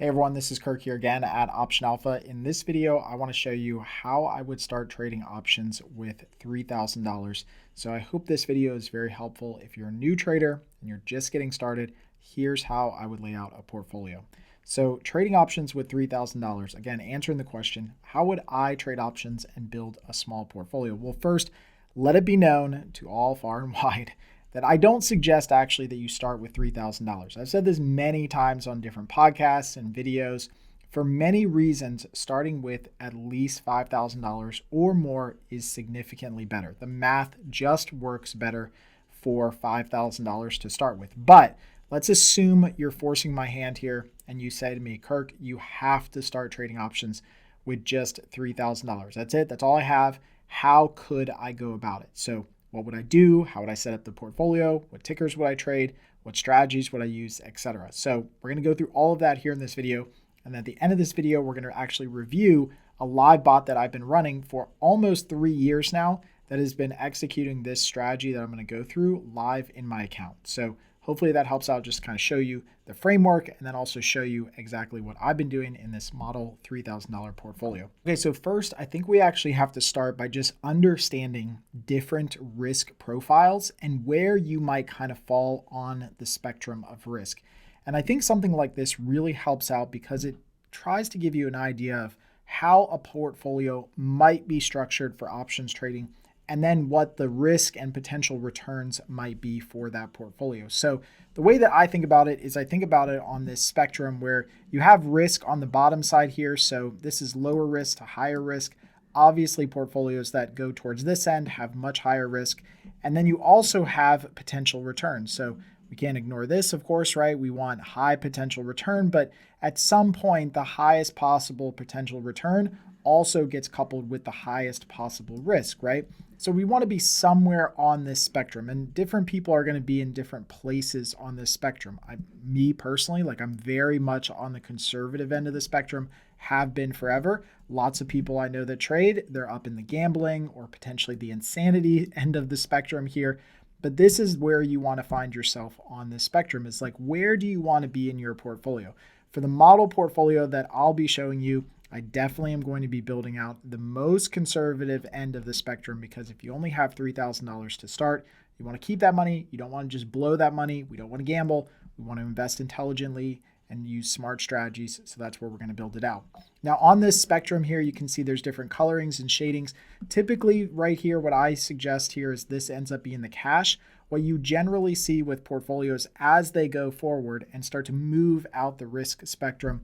Hey everyone, this is Kirk here again at Option Alpha. In this video, I want to show you how I would start trading options with $3,000. So I hope this video is very helpful. If you're a new trader and you're just getting started, here's how I would lay out a portfolio. So trading options with $3,000, again, answering the question, how would I trade options and build a small portfolio? Well, first, let it be known to all far and wide that I don't suggest actually that you start with $3,000. I've said this many times on different podcasts and videos. For many reasons, starting with at least $5,000 or more is significantly better. The math just works better for $5,000 to start with. But let's assume you're forcing my hand here and you say to me, Kirk, you have to start trading options with just $3,000. That's it. That's all I have. How could I go about it? So what would I do? How would I set up the portfolio? What tickers would I trade? What strategies would I use, etc. So we're going to go through all of that here in this video. And at the end of this video, we're going to actually review a live bot that I've been running for almost 3 years now that has been executing this strategy that I'm going to go through live in my account. So hopefully that helps out, just kind of show you the framework and then also show you exactly what I've been doing in this model $3,000 portfolio. Okay, so first, I think we actually have to start by just understanding different risk profiles and where you might kind of fall on the spectrum of risk. And I think something like this really helps out because it tries to give you an idea of how a portfolio might be structured for options trading and then what the risk and potential returns might be for that portfolio. So the way that I think about it is I think about it on this spectrum where you have risk on the bottom side here. So this is lower risk to higher risk. Obviously, portfolios that go towards this end have much higher risk. And then you also have potential returns. So we can't ignore this, of course, right? We want high potential return, but at some point, the highest possible potential return also gets coupled with the highest possible risk, right? So we want to be somewhere on this spectrum, and different people are going to be in different places on this spectrum. Me personally, I'm very much on the conservative end of the spectrum, have been forever. Lots of people I know that trade, they're up in the gambling or potentially the insanity end of the spectrum here. But this is where you want to find yourself on this spectrum. Is where do you want to be in your portfolio? For the model portfolio that I'll be showing you, I definitely am going to be building out the most conservative end of the spectrum, because if you only have $3,000 to start, you want to keep that money. You don't want to just blow that money. We don't want to gamble. We want to invest intelligently and use smart strategies. So that's where we're going to build it out. Now on this spectrum here, you can see there's different colorings and shadings. Typically right here, what I suggest here is this ends up being the cash. What you generally see with portfolios as they go forward and start to move out the risk spectrum,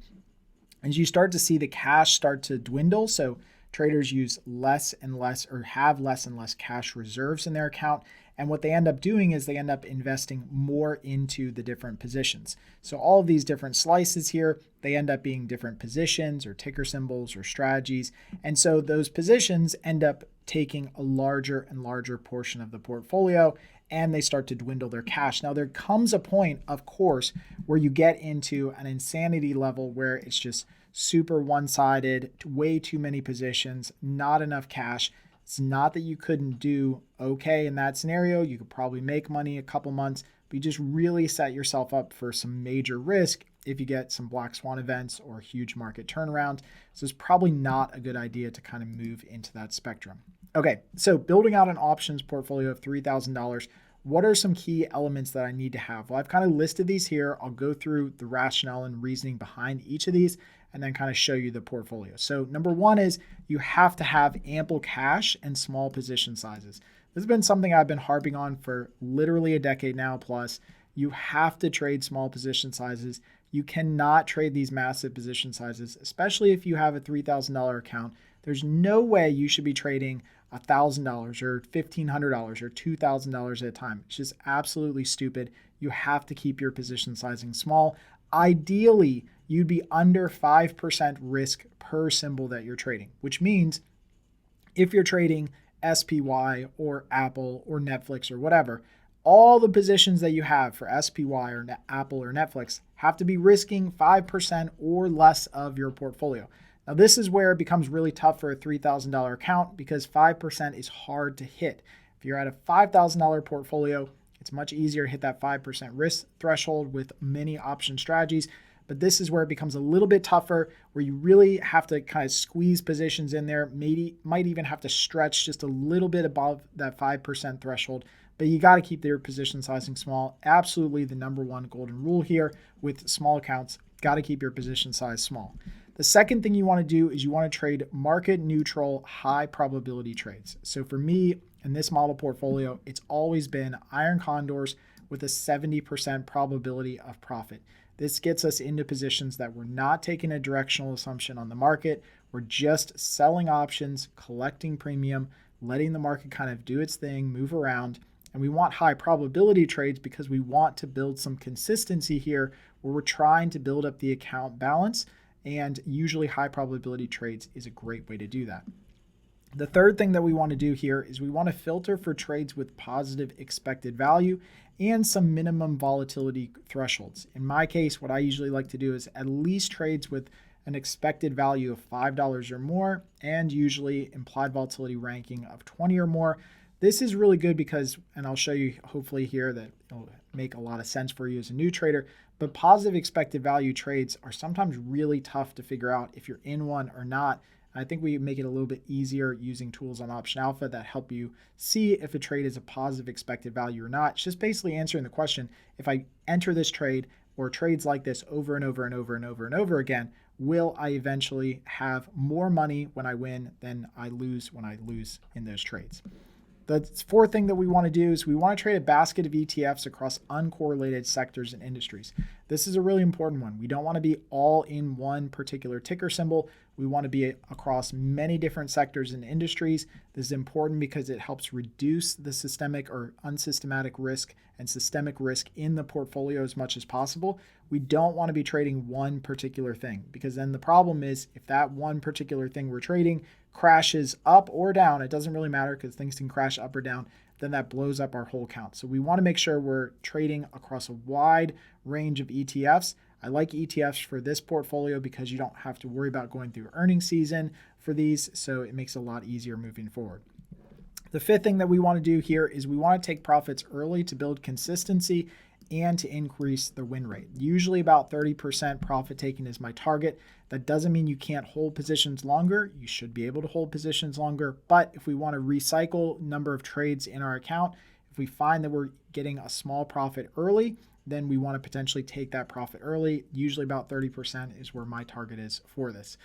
as you start to see the cash start to dwindle. So traders use less and less, or have less and less cash reserves in their account. And what they end up doing is they end up investing more into the different positions. So all of these different slices here, they end up being different positions or ticker symbols or strategies. And so those positions end up taking a larger and larger portion of the portfolio, and they start to dwindle their cash. Now there comes a point, of course, where you get into an insanity level where it's just super one-sided, way too many positions, not enough cash. It's not that you couldn't do okay in that scenario. You could probably make money a couple months, but you just really set yourself up for some major risk if you get some black swan events or huge market turnaround. So it's probably not a good idea to kind of move into that spectrum. Okay, so building out an options portfolio of $3,000, what are some key elements that I need to have? Well, I've kind of listed these here. I'll go through the rationale and reasoning behind each of these and then kind of show you the portfolio. So number one is you have to have ample cash and small position sizes. This has been something I've been harping on for literally a decade now plus. You have to trade small position sizes. You cannot trade these massive position sizes, especially if you have a $3,000 account. There's no way you should be trading $1,000 or $1,500 or $2,000 at a time. It's just absolutely stupid. You have to keep your position sizing small. Ideally, you'd be under 5% risk per symbol that you're trading, which means if you're trading SPY or Apple or Netflix or whatever, all the positions that you have for SPY or Apple or Netflix have to be risking 5% or less of your portfolio. Now, this is where it becomes really tough for a $3,000 account because 5% is hard to hit. If you're at a $5,000 portfolio, it's much easier to hit that 5% risk threshold with many option strategies. but this is where it becomes a little bit tougher, where you really have to kind of squeeze positions in there, maybe might even have to stretch just a little bit above that 5% threshold, but you got to keep your position sizing small. Absolutely the number one golden rule here with small accounts, got to keep your position size small. The second thing you want to do is you want to trade market neutral, high probability trades. So for me, in this model portfolio, it's always been iron condors with a 70% probability of profit. This gets us into positions that we're not taking a directional assumption on the market. We're just selling options, collecting premium, letting the market kind of do its thing, move around. And we want high probability trades because we want to build some consistency here where we're trying to build up the account balance. And usually high probability trades is a great way to do that. The third thing that we want to do here is we want to filter for trades with positive expected value and some minimum volatility thresholds. In my case, what I usually like to do is at least trades with an expected value of $5 or more, and usually implied volatility ranking of 20 or more. This is really good because, and I'll show you hopefully here that it'll make a lot of sense for you as a new trader, but positive expected value trades are sometimes really tough to figure out if you're in one or not. I think we make it a little bit easier using tools on Option Alpha that help you see if a trade is a positive expected value or not. It's just basically answering the question, if I enter this trade or trades like this over and over and over and over and over again, will I eventually have more money when I win than I lose when I lose in those trades? The fourth thing that we want to do is we want to trade a basket of ETFs across uncorrelated sectors and industries. This is a really important one. We don't want to be all in one particular ticker symbol. We want to be across many different sectors and industries. This is important because it helps reduce the systemic or unsystematic risk and systemic risk in the portfolio as much as possible. We don't want to be trading one particular thing, because then the problem is if that one particular thing we're trading crashes up or down, it doesn't really matter because things can crash up or down, then that blows up our whole count. So we want to make sure we're trading across a wide range of ETFs. I like ETFs for this portfolio because you don't have to worry about going through earnings season for these, so it makes it a lot easier moving forward. The fifth thing that we want to do here is we want to take profits early to build consistency and to increase the win rate. Usually about 30% profit taking is my target. That doesn't mean you can't hold positions longer. You should be able to hold positions longer, but if we want to recycle number of trades in our account, if we find that we're getting a small profit early, then we want to potentially take that profit early. Usually about 30% is where my target is for this.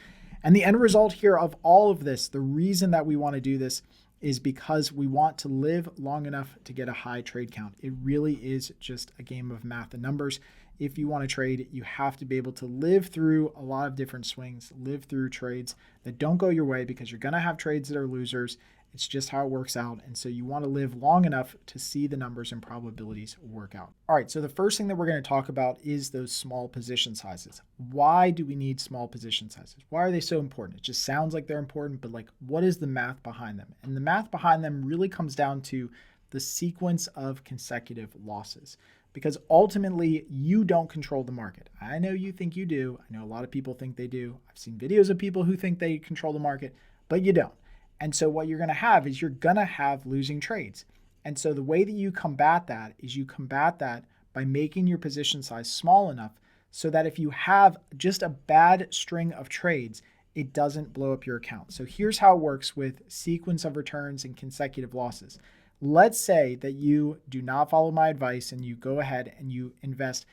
And the end result here of all of this, the reason that we want to do this is because we want to live long enough to get a high trade count. It really is just a game of math and numbers. If you want to trade, you have to be able to live through a lot of different swings, live through trades that don't go your way, because you're going to have trades that are losers. It's just how it works out. And so you want to live long enough to see the numbers and probabilities work out. All right, so the first thing that we're going to talk about is those small position sizes. Why do we need small position sizes? Why are they so important? It just sounds like they're important, but like, what is the math behind them? And the math behind them really comes down to the sequence of consecutive losses, because ultimately you don't control the market. I know you think you do. I know a lot of people think they do. I've seen videos of people who think they control the market, but you don't. And so what you're going to have is you're going to have losing trades. And so the way that you combat that is you combat that by making your position size small enough so that if you have just a bad string of trades, it doesn't blow up your account. So here's how it works with sequence of returns and consecutive losses. Let's say that you do not follow my advice and you go ahead and you invest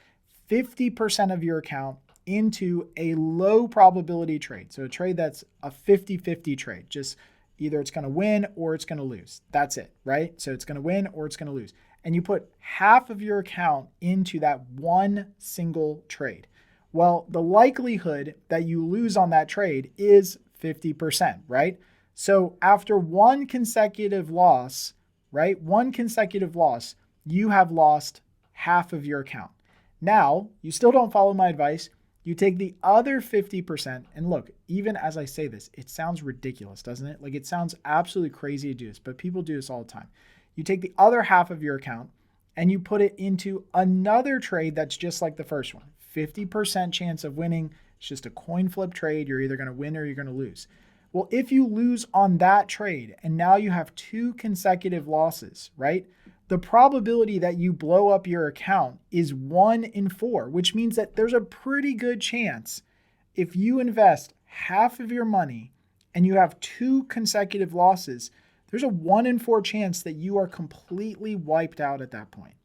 50% of your account into a low probability trade. So a trade that's a 50-50 trade, just either it's going to win or it's going to lose. That's it, right? So it's going to win or it's going to lose. And you put half of your account into that one single trade. Well, the likelihood that you lose on that trade is 50%, right? So after one consecutive loss, right? One consecutive loss, you have lost half of your account. Now, you still don't follow my advice. You take the other 50%, and look, even as I say this, it sounds ridiculous, doesn't it? Like, it sounds absolutely crazy to do this, but people do this all the time. You take the other half of your account and you put it into another trade that's just like the first one. 50% chance of winning. It's just a coin flip trade. You're either going to win or you're going to lose. Well, if you lose on that trade and now you have two consecutive losses, right? the probability that you blow up your account is 1 in 4, which means that there's a pretty good chance if you invest half of your money and you have 2 consecutive losses, there's a 1 in 4 chance that you are completely wiped out at that point.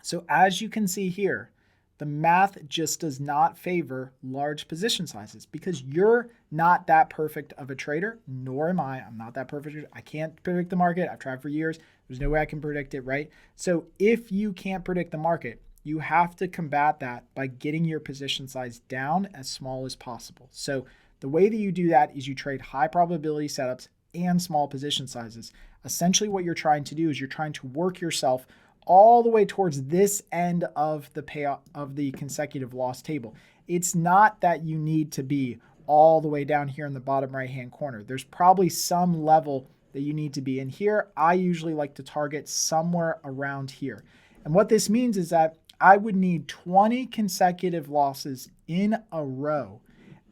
So as you can see here, the math just does not favor large position sizes because you're not that perfect of a trader, nor am I. I'm not that perfect. I can't predict the market. I've tried for years. There's no way I can predict it, right? So if you can't predict the market, you have to combat that by getting your position size down as small as possible. So the way that you do that is you trade high probability setups and small position sizes. Essentially what you're trying to do is you're trying to work yourself all the way towards this end of the payoff of the consecutive loss table. It's not that you need to be all the way down here in the bottom right hand corner. There's probably some level that you need to be in here. I usually like to target somewhere around here. And what this means is that I would need 20 consecutive losses in a row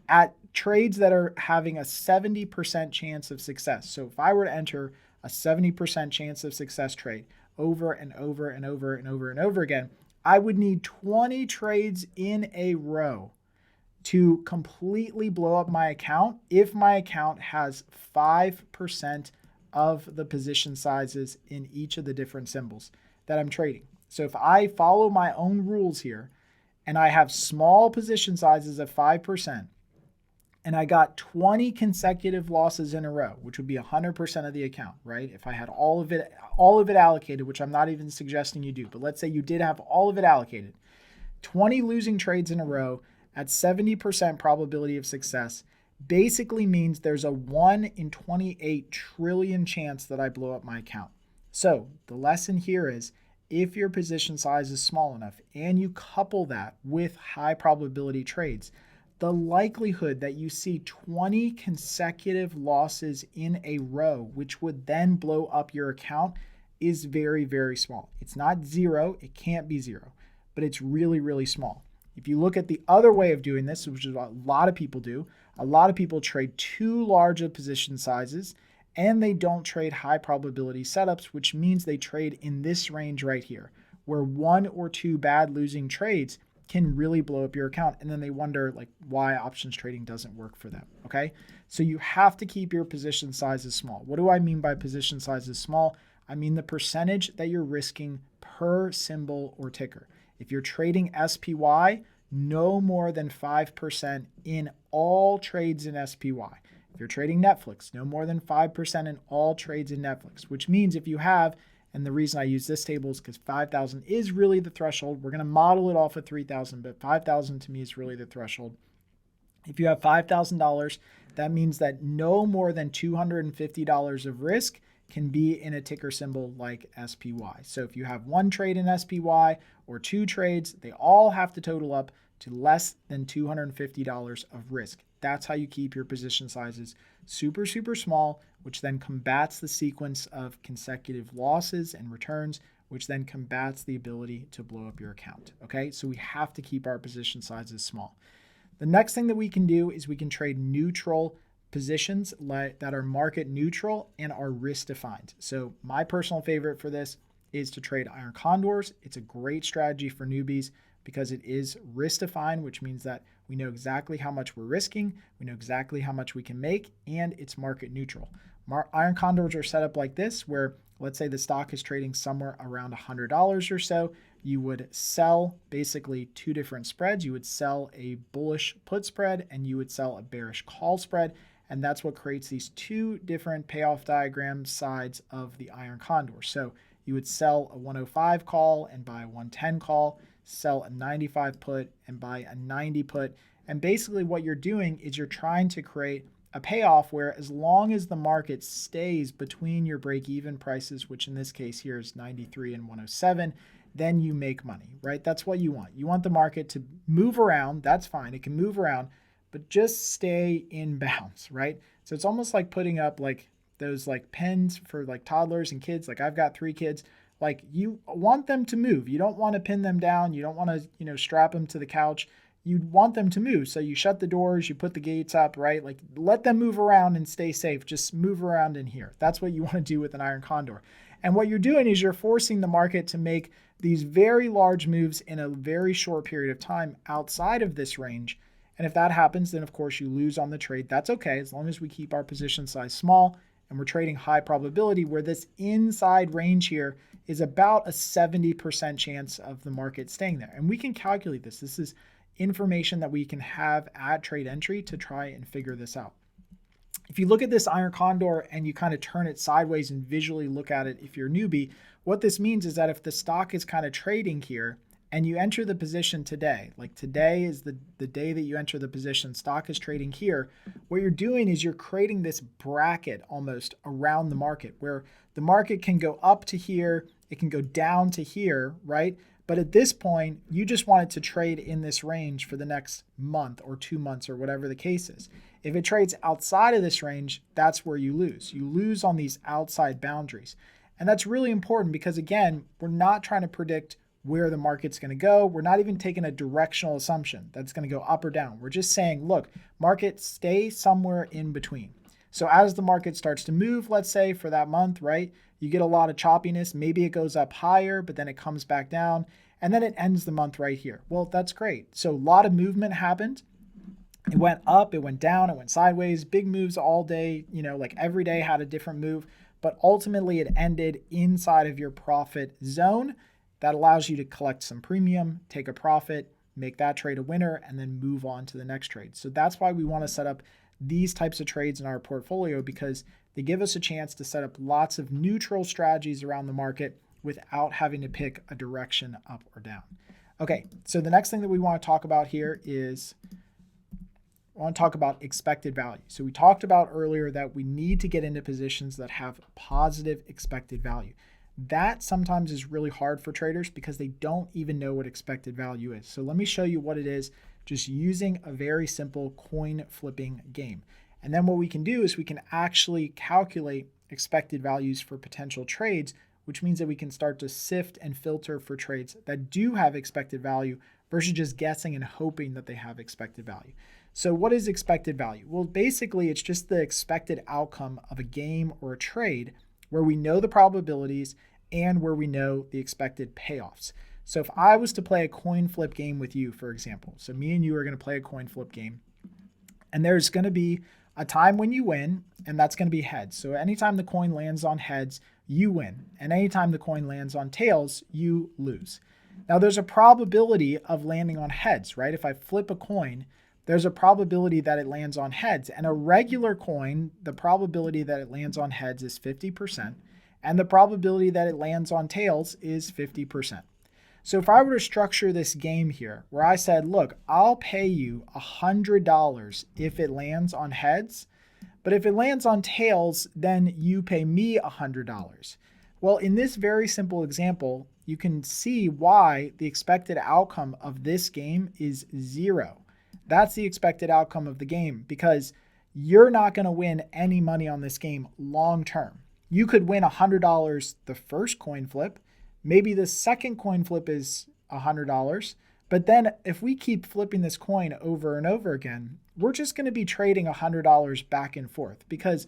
at trades that are having a 70% chance of success. So if I were to enter a 70% chance of success trade over and over and over and over and over again, I would need 20 trades in a row to completely blow up my account if my account has 5% of the position sizes in each of the different symbols that I'm trading. So if I follow my own rules here and I have small position sizes of 5%, and I got 20 consecutive losses in a row, which would be 100% of the account, right? If I had all of it allocated, which I'm not even suggesting you do, but let's say you did have all of it allocated, 20 losing trades in a row at 70% probability of success basically means there's a 1 in 28 trillion chance that I blow up my account. So the lesson here is if your position size is small enough and you couple that with high probability trades, the likelihood that you see 20 consecutive losses in a row, which would then blow up your account, is very, very small. It's not zero. It can't be zero, but it's really, really small. If you look at the other way of doing this, which is what a lot of people do, a lot of people trade too large of position sizes and they don't trade high probability setups, which means they trade in this range right here, where 1 or 2 bad losing trades can really blow up your account. And then they wonder like why options trading doesn't work for them. Okay. So you have to keep your position sizes small. What do I mean by position sizes small? I mean the percentage that you're risking per symbol or ticker. If you're trading SPY, no more than 5% in all trades in SPY. If you're trading Netflix, no more than 5% in all trades in Netflix, which means if you have, and the reason I use this table is because 5,000 is really the threshold. We're going to model it off of 3,000, but 5,000 to me is really the threshold. If you have $5,000, that means that no more than $250 of risk can be in a ticker symbol like SPY. So if you have 1 trade in SPY or 2 trades, they all have to total up to less than $250 of risk. That's how you keep your position sizes super, super small, which then combats the sequence of consecutive losses and returns, which then combats the ability to blow up your account. Okay, so we have to keep our position sizes small. The next thing that we can do is we can trade neutral positions that are market neutral and are risk defined. So my personal favorite for this is to trade iron condors. It's a great strategy for newbies because it is risk defined, which means that we know exactly how much we're risking, we know exactly how much we can make, and it's market neutral. Iron condors are set up like this, where let's say the stock is trading somewhere around $100 or so. You would sell basically 2 different spreads. You would sell a bullish put spread and you would sell a bearish call spread. And that's what creates these 2 different payoff diagram sides of the iron condor. So you would sell a 105 call and buy a 110 call, sell a 95 put and buy a 90 put. And basically what you're doing is you're trying to create a payoff where as long as the market stays between your break-even prices, which in this case here is 93 and 107, then you make money, right? That's what you want. You want the market to move around. That's fine. It can move around, but just stay in bounds, right? So it's almost like putting up like those like pens for like toddlers and kids. Like I've got 3 kids. Like you want them to move. You don't want to pin them down. You don't want to, strap them to the couch. You want them to move. So you shut the doors, you put the gates up, right? Like let them move around and stay safe. Just move around in here. That's what you want to do with an iron condor. And what you're doing is you're forcing the market to make these very large moves in a very short period of time outside of this range. And if that happens, then of course you lose on the trade. That's okay, as long as we keep our position size small and we're trading high probability, where this inside range here is about a 70% chance of the market staying there. And we can calculate this. This is information that we can have at trade entry to try and figure this out. If you look at this iron condor and you kind of turn it sideways and visually look at it, if you're a newbie, what this means is that if the stock is kind of trading here and you enter the position today, like today is the day that you enter the position, stock is trading here, what you're doing is you're creating this bracket almost around the market where the market can go up to here, it can go down to here, right? But at this point, you just want it to trade in this range for the next month or 2 months or whatever the case is. If it trades outside of this range, that's where you lose. You lose on these outside boundaries. And that's really important because, again, we're not trying to predict where the market's going to go. We're not even taking a directional assumption that's going to go up or down. We're just saying, look, market, stay somewhere in between. So as the market starts to move, let's say for that month, right, you get a lot of choppiness. Maybe it goes up higher, but then it comes back down, and then it ends the month right here. Well, that's great. So a lot of movement happened. It went up, it went down, it went sideways, big moves all day, like every day had a different move, but ultimately it ended inside of your profit zone. That allows you to collect some premium, take a profit, make that trade a winner, and then move on to the next trade. So that's why we want to set up these types of trades in our portfolio, because they give us a chance to set up lots of neutral strategies around the market without having to pick a direction up or down. Okay, so the next thing that we want to talk about here is I want to talk about expected value. So we talked about earlier that we need to get into positions that have positive expected value. That sometimes is really hard for traders because they don't even know what expected value is. So let me show you what it is just using a very simple coin flipping game. And then what we can do is we can actually calculate expected values for potential trades, which means that we can start to sift and filter for trades that do have expected value versus just guessing and hoping that they have expected value. So what is expected value? Well, basically it's just the expected outcome of a game or a trade where we know the probabilities and where we know the expected payoffs. So if I was to play a coin flip game with you, for example, so me and you are going to play a coin flip game, and there's going to be a time when you win, and that's going to be heads. So anytime the coin lands on heads, you win. And anytime the coin lands on tails, you lose. Now there's a probability of landing on heads, right? If I flip a coin, there's a probability that it lands on heads. And a regular coin, the probability that it lands on heads is 50%, and the probability that it lands on tails is 50%. So if I were to structure this game here where I said, look, I'll pay you $100 if it lands on heads, but if it lands on tails, then you pay me $100. Well, in this very simple example, you can see why the expected outcome of this game is 0. That's the expected outcome of the game, because you're not going to win any money on this game long term. You could win $100 the first coin flip. Maybe the second coin flip is $100. But then if we keep flipping this coin over and over again, we're just going to be trading $100 back and forth. Because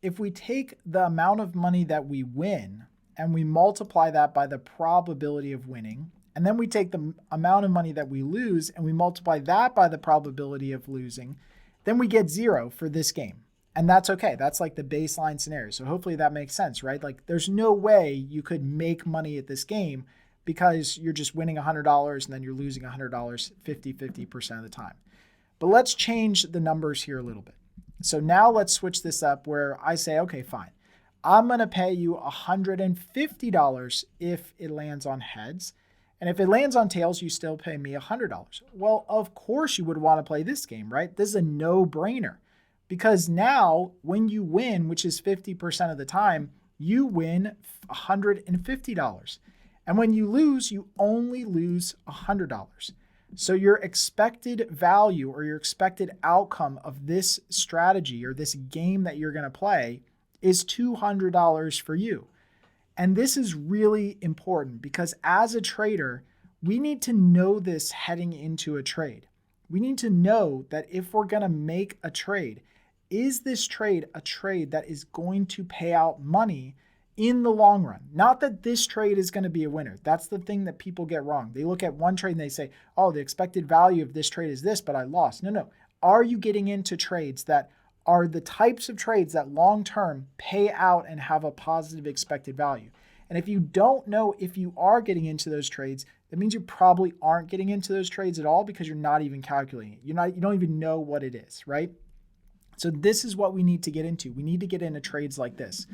if we take the amount of money that we win and we multiply that by the probability of winning, and then we take the amount of money that we lose and we multiply that by the probability of losing, then we get 0 for this game. And that's okay. That's like the baseline scenario. So hopefully that makes sense, right? Like there's no way you could make money at this game because you're just winning $100 and then you're losing $100 50% of the time. But let's change the numbers here a little bit. So now let's switch this up where I say, okay, fine. I'm going to pay you $150 if it lands on heads. And if it lands on tails, you still pay me $100. Well, of course you would want to play this game, right? This is a no-brainer. Because now when you win, which is 50% of the time, you win $150. And when you lose, you only lose $100. So your expected value or your expected outcome of this strategy or this game that you're going to play is $200 for you. And this is really important because as a trader, we need to know this heading into a trade. We need to know that if we're going to make a trade, is this trade a trade that is going to pay out money in the long run. Not that this trade is going to be a winner. That's the thing that people get wrong. They look at one trade and they say, oh, the expected value of this trade is this, but I lost. No. Are you getting into trades that are the types of trades that long term pay out and have a positive expected value? And if you don't know if you are getting into those trades, that means you probably aren't getting into those trades at all because you're not even calculating it. You don't even know what it is, right? So this is what we need to get into. We need to get into trades like this.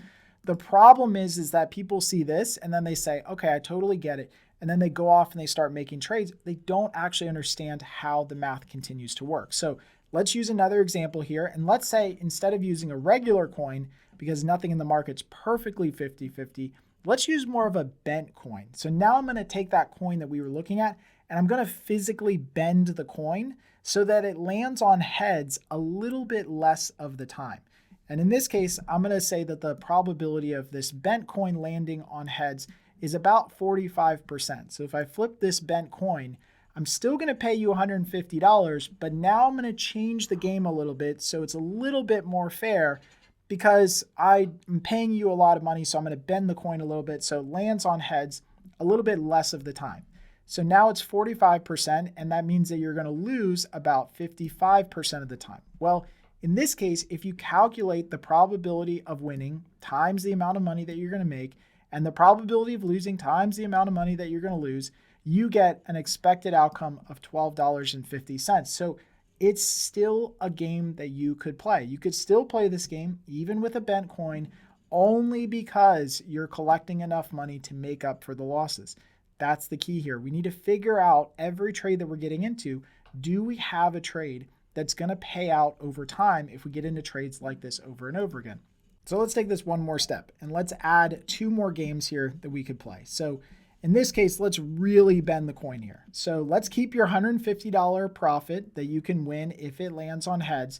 The problem is that people see this and then they say, okay, I totally get it. And then they go off and they start making trades. They don't actually understand how the math continues to work. So let's use another example here. And let's say instead of using a regular coin, because nothing in the market's perfectly 50-50, let's use more of a bent coin. So now I'm going to take that coin that we were looking at and I'm going to physically bend the coin so that it lands on heads a little bit less of the time. And in this case, I'm going to say that the probability of this bent coin landing on heads is about 45%. So if I flip this bent coin, I'm still going to pay you $150, but now I'm going to change the game a little bit so it's a little bit more fair because I'm paying you a lot of money, so I'm going to bend the coin a little bit so it lands on heads a little bit less of the time. So now it's 45%, and that means that you're going to lose about 55% of the time. Well, in this case, if you calculate the probability of winning times the amount of money that you're going to make and the probability of losing times the amount of money that you're going to lose, you get an expected outcome of $12.50. So it's still a game that you could play. You could still play this game even with a bent coin only because you're collecting enough money to make up for the losses. That's the key here. We need to figure out every trade that we're getting into. Do we have a trade that's going to pay out over time if we get into trades like this over and over again? So let's take this one more step and let's add 2 more games here that we could play. So in this case, let's really bend the coin here. So let's keep your $150 profit that you can win if it lands on heads.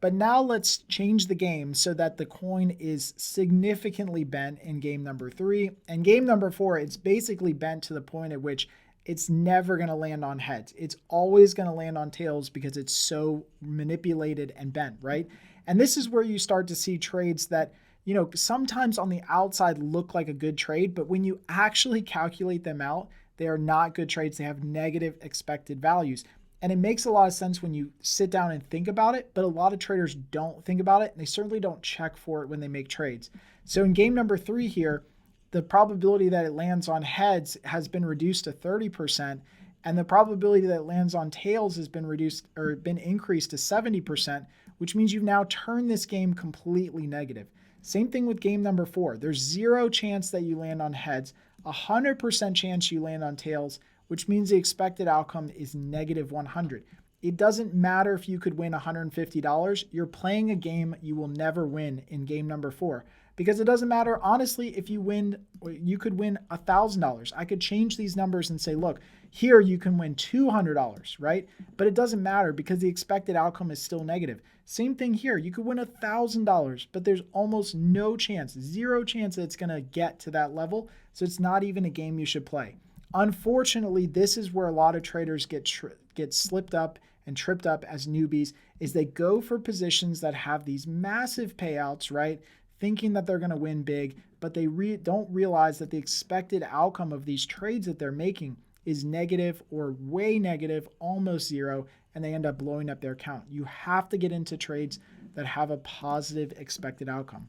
But now let's change the game so that the coin is significantly bent in game number 3. And game number 4, it's basically bent to the point at which it's never going to land on heads. It's always going to land on tails because it's so manipulated and bent, right? And this is where you start to see trades that, sometimes on the outside look like a good trade, but when you actually calculate them out, they are not good trades. They have negative expected values. And it makes a lot of sense when you sit down and think about it, but a lot of traders don't think about it, and they certainly don't check for it when they make trades. So in game number 3 here, the probability that it lands on heads has been reduced to 30%, and the probability that it lands on tails has been increased to 70%, which means you've now turned this game completely negative. Same thing with game number 4. There's 0 chance that you land on heads, 100% chance you land on tails, which means the expected outcome is negative 100. It doesn't matter if you could win $150. You're playing a game you will never win in game number 4. Because it doesn't matter, honestly, if you win, you could win $1,000. I could change these numbers and say, look, here you can win $200, right? But it doesn't matter because the expected outcome is still negative. Same thing here. You could win $1,000, but there's almost no chance, 0 chance that it's going to get to that level. So it's not even a game you should play. Unfortunately, this is where a lot of traders get slipped up and tripped up as newbies, is they go for positions that have these massive payouts, right? Thinking that they're going to win big, but they don't realize that the expected outcome of these trades that they're making is negative or way negative, almost 0, and they end up blowing up their account. You have to get into trades that have a positive expected outcome.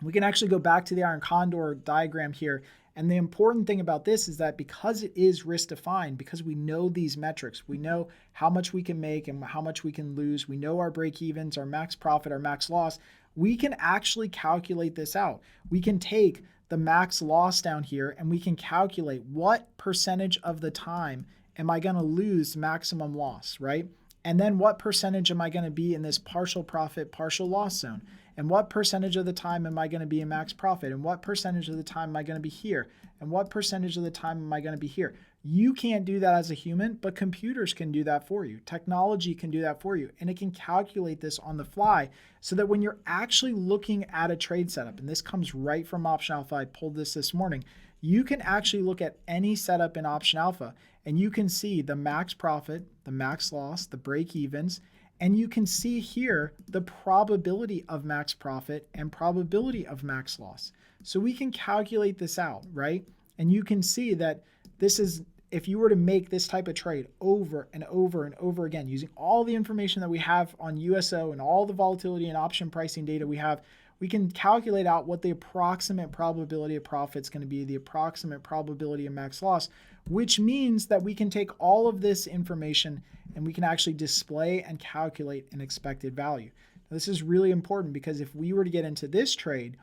We can actually go back to the iron condor diagram here. And the important thing about this is that because it is risk defined, because we know these metrics, we know how much we can make and how much we can lose, we know our break evens, our max profit, our max loss, we can actually calculate this out. We can take the max loss down here and we can calculate what percentage of the time am I going to lose maximum loss, right? And then what percentage am I going to be in this partial profit, partial loss zone? And what percentage of the time am I going to be in max profit? And what percentage of the time am I going to be here? And what percentage of the time am I going to be here? You can't do that as a human, but computers can do that for you. Technology can do that for you. And it can calculate this on the fly so that when you're actually looking at a trade setup, and this comes right from Option Alpha, I pulled this morning, you can actually look at any setup in Option Alpha and you can see the max profit, the max loss, the break evens, And you can see here the probability of max profit and probability of max loss. So we can calculate this out, right? And you can see that this is, if you were to make this type of trade over and over and over again, using all the information that we have on USO and all the volatility and option pricing data we have, we can calculate out what the approximate probability of profit is going to be, the approximate probability of max loss, which means that we can take all of this information and we can actually display and calculate an expected value. Now, this is really important because if we were to get into this trade,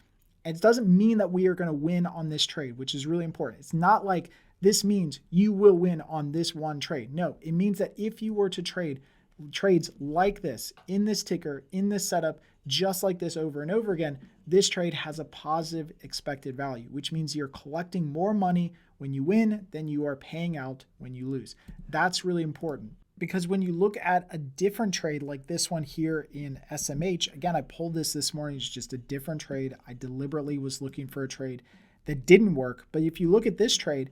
it doesn't mean that we are going to win on this trade, which is really important. It's not like this means you will win on this one trade. No, it means that if you were to trade trades like this, in this ticker, in this setup, just like this over and over again, this trade has a positive expected value, which means you're collecting more money when you win than you are paying out when you lose. That's really important because when you look at a different trade like this one here in SMH, again, I pulled this morning, it's just a different trade. I deliberately was looking for a trade that didn't work. But if you look at this trade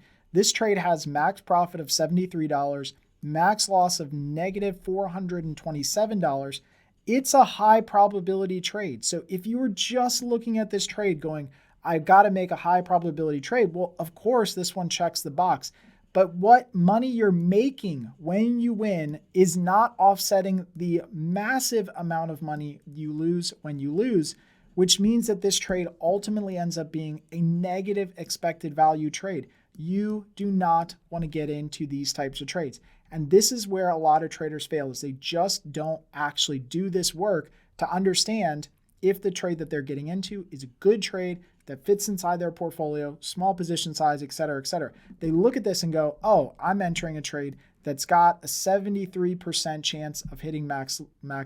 has max profit of $73, max loss of negative $427. It's a high probability trade. So if you were just looking at this trade going, I've got to make a high probability trade, well, of course, this one checks the box. But what money you're making when you win is not offsetting the massive amount of money you lose when you lose, which means that this trade ultimately ends up being a negative expected value trade. You do not want to get into these types of trades. And this is where a lot of traders fail, is they just don't actually do this work to understand if the trade that they're getting into is a good trade that fits inside their portfolio, small position size, et cetera, et cetera. They look at this and go, oh, I'm entering a trade that's got a 73% chance of hitting max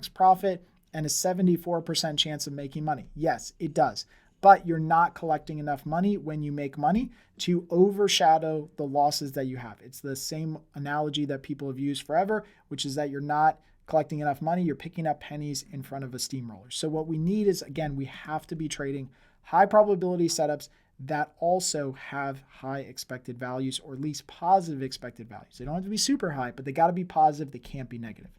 profit and a 74% chance of making money. Yes, it does. But you're not collecting enough money when you make money to overshadow the losses that you have. It's the same analogy that people have used forever, which is that you're not collecting enough money, you're picking up pennies in front of a steamroller. So what we need is, again, we have to be trading high probability setups that also have high expected values, or at least positive expected values. They don't have to be super high, but they got to be positive. They can't be negative.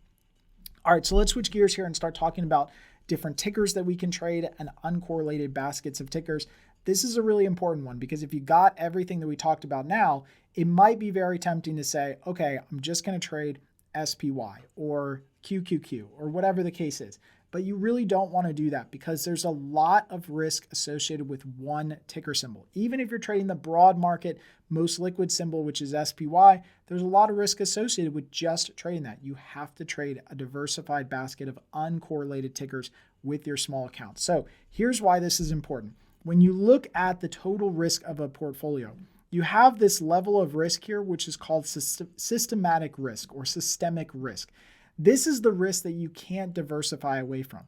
All right, so let's switch gears here and start talking about different tickers that we can trade and uncorrelated baskets of tickers. This is a really important one because if you got everything that we talked about now, it might be very tempting to say, okay, I'm just going to trade SPY or QQQ or whatever the case is. But you really don't want to do that because there's a lot of risk associated with one ticker symbol. Even if you're trading the broad market, most liquid symbol, which is SPY, there's a lot of risk associated with just trading that. You have to trade a diversified basket of uncorrelated tickers with your small account. So here's why this is important. When you look at the total risk of a portfolio, you have this level of risk here, which is called systematic risk or systemic risk. This is the risk that you can't diversify away from.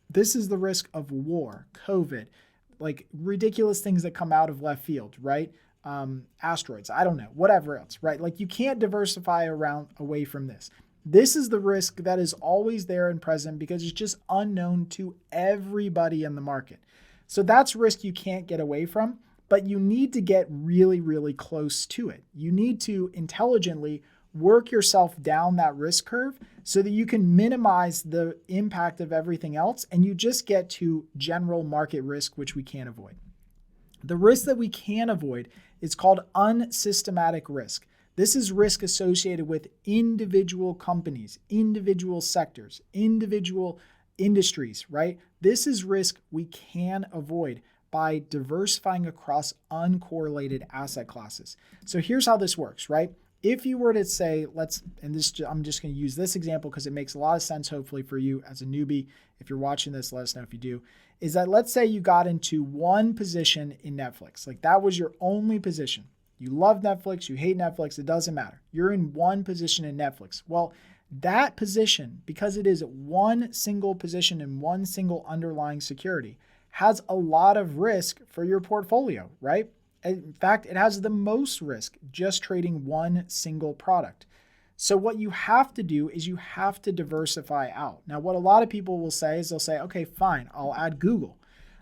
This is the risk of war, COVID, like ridiculous things that come out of left field, right? Asteroids, I don't know, whatever else, right? Like you can't diversify away from this. This is the risk that is always there and present because it's just unknown to everybody in the market. So that's risk you can't get away from, but you need to get really, really close to it. You need to intelligently work yourself down that risk curve so that you can minimize the impact of everything else and you just get to general market risk, which we can't avoid. The risk that we can avoid is called unsystematic risk. This is risk associated with individual companies, individual sectors, individual industries, right? This is risk we can avoid by diversifying across uncorrelated asset classes. So here's how this works, right? If you were to say, I'm just going to use this example because it makes a lot of sense, hopefully for you as a newbie. If you're watching this, let us know if you do. Is that let's say you got into one position in Netflix. Like that was your only position. You love Netflix, you hate Netflix, it doesn't matter. You're in one position in Netflix. Well, that position, because it is one single position in one single underlying security, has a lot of risk for your portfolio, right? In fact, it has the most risk just trading one single product. So what you have to do is you have to diversify out. Now, what a lot of people will say is they'll say, okay, fine, I'll add Google.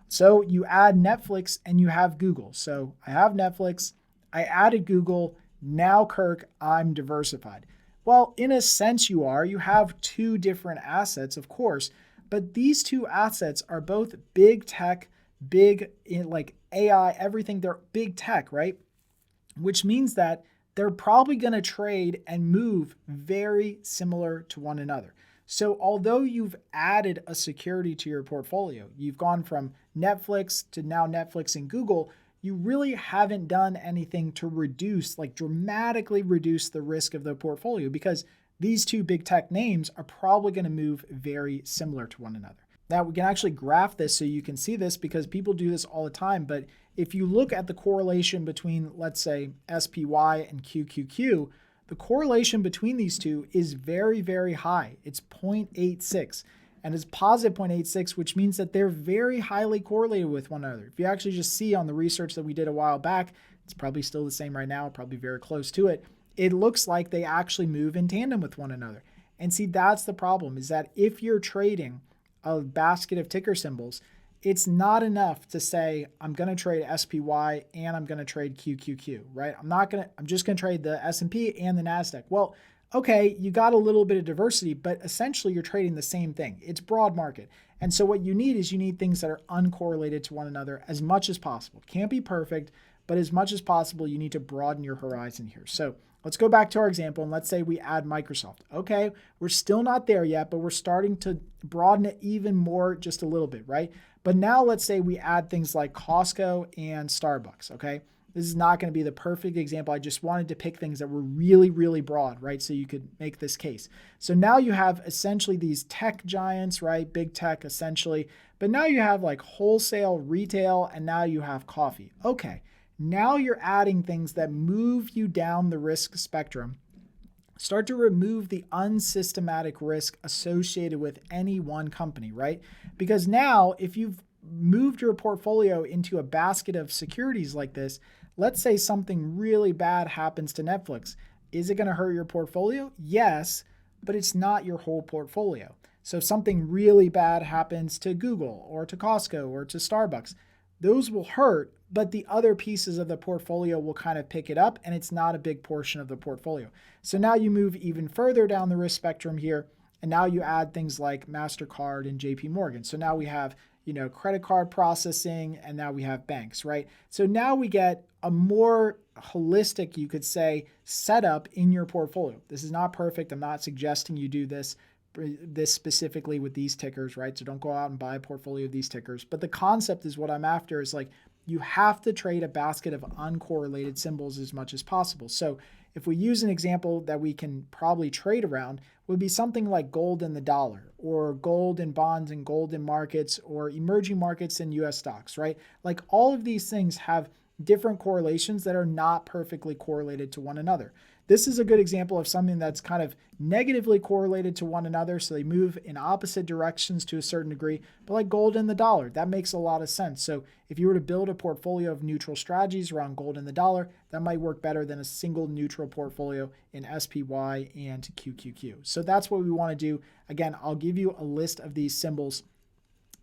So you add Netflix and you have Google. So I have Netflix, I added Google, now Kirk, I'm diversified. Well, in a sense you are. You have two different assets, of course, but these two assets are both big tech, big in like AI, everything. They're big tech, right? Which means that they're probably going to trade and move very similar to one another. So, although you've added a security to your portfolio, you've gone from Netflix to now Netflix and Google, you really haven't done anything to reduce, like dramatically reduce the risk of the portfolio because these two big tech names are probably going to move very similar to one another. Now, we can actually graph this so you can see this because people do this all the time. But if you look at the correlation between, let's say, SPY and QQQ, the correlation between these two is very, very high. It's 0.86 and it's positive 0.86, which means that they're very highly correlated with one another. If you actually just see on the research that we did a while back, it's probably still the same right now, probably very close to it. It looks like they actually move in tandem with one another. And see, that's the problem, is that if you're trading a basket of ticker symbols, it's not enough to say, I'm going to trade SPY and I'm going to trade QQQ, right? I'm just going to trade the S&P and the NASDAQ. Well, okay, you got a little bit of diversity, but essentially you're trading the same thing. It's broad market. And so what you need things that are uncorrelated to one another as much as possible. Can't be perfect, but as much as possible, you need to broaden your horizon here. So let's go back to our example and let's say we add Microsoft. Okay, we're still not there yet, but we're starting to broaden it even more, just a little bit, right? But now let's say we add things like Costco and Starbucks, okay? This is not going to be the perfect example. I just wanted to pick things that were really, really broad, right? So you could make this case. So now you have essentially these tech giants, right? Big tech essentially. But now you have like wholesale, retail, and now you have coffee. Okay, now you're adding things that move you down the risk spectrum. Start to remove the unsystematic risk associated with any one company, right? Because now if you've moved your portfolio into a basket of securities like this, let's say something really bad happens to Netflix. Is it going to hurt your portfolio? Yes, but it's not your whole portfolio. So if something really bad happens to Google or to Costco or to Starbucks, those will hurt, but the other pieces of the portfolio will kind of pick it up and it's not a big portion of the portfolio. So now you move even further down the risk spectrum here, and now you add things like MasterCard and JP Morgan. So now we have, credit card processing, and now we have banks, right? So now we get a more holistic, you could say, setup in your portfolio. This is not perfect. I'm not suggesting you do this specifically with these tickers, right? So don't go out and buy a portfolio of these tickers. But the concept is what I'm after is like, you have to trade a basket of uncorrelated symbols as much as possible. So if we use an example that we can probably trade around, would be something like gold and the dollar, or gold and bonds and gold in markets, or emerging markets and US stocks, right? Like all of these things have different correlations that are not perfectly correlated to one another. This is a good example of something that's kind of negatively correlated to one another. So they move in opposite directions to a certain degree, but like gold and the dollar, that makes a lot of sense. So if you were to build a portfolio of neutral strategies around gold and the dollar, that might work better than a single neutral portfolio in SPY and QQQ. So that's what we want to do. Again, I'll give you a list of these symbols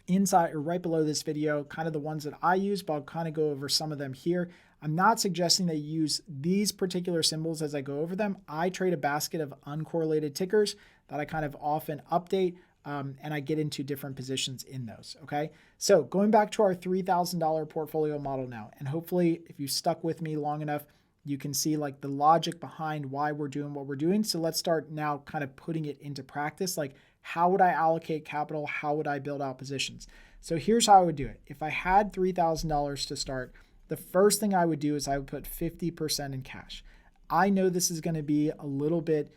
inside or right below this video, kind of the ones that I use, but I'll kind of go over some of them here. I'm not suggesting that you use these particular symbols as I go over them. I trade a basket of uncorrelated tickers that I kind of often update, and I get into different positions in those, okay? So going back to our $3,000 portfolio model now, and hopefully if you stuck with me long enough, you can see like the logic behind why we're doing what we're doing. So let's start now kind of putting it into practice. Like, how would I allocate capital? How would I build out positions? So here's how I would do it. If I had $3,000 to start, the first thing I would do is I would put 50% in cash. I know this is going to be a little bit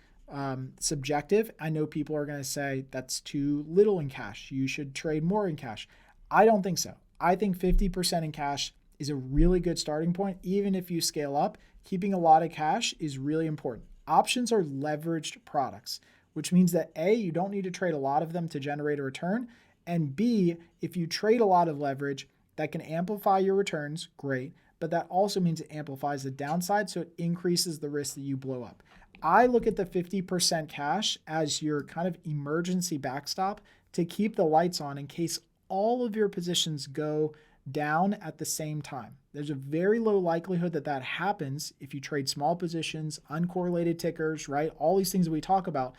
subjective. I know people are going to say that's too little in cash. You should trade more in cash. I don't think so. I think 50% in cash is a really good starting point. Even if you scale up, keeping a lot of cash is really important. Options are leveraged products, which means that A, you don't need to trade a lot of them to generate a return. And B, if you trade a lot of leverage, that can amplify your returns, great, but that also means it amplifies the downside, so it increases the risk that you blow up. I look at the 50% cash as your kind of emergency backstop to keep the lights on in case all of your positions go down at the same time. There's a very low likelihood that that happens if you trade small positions, uncorrelated tickers, right? All these things that we talk about.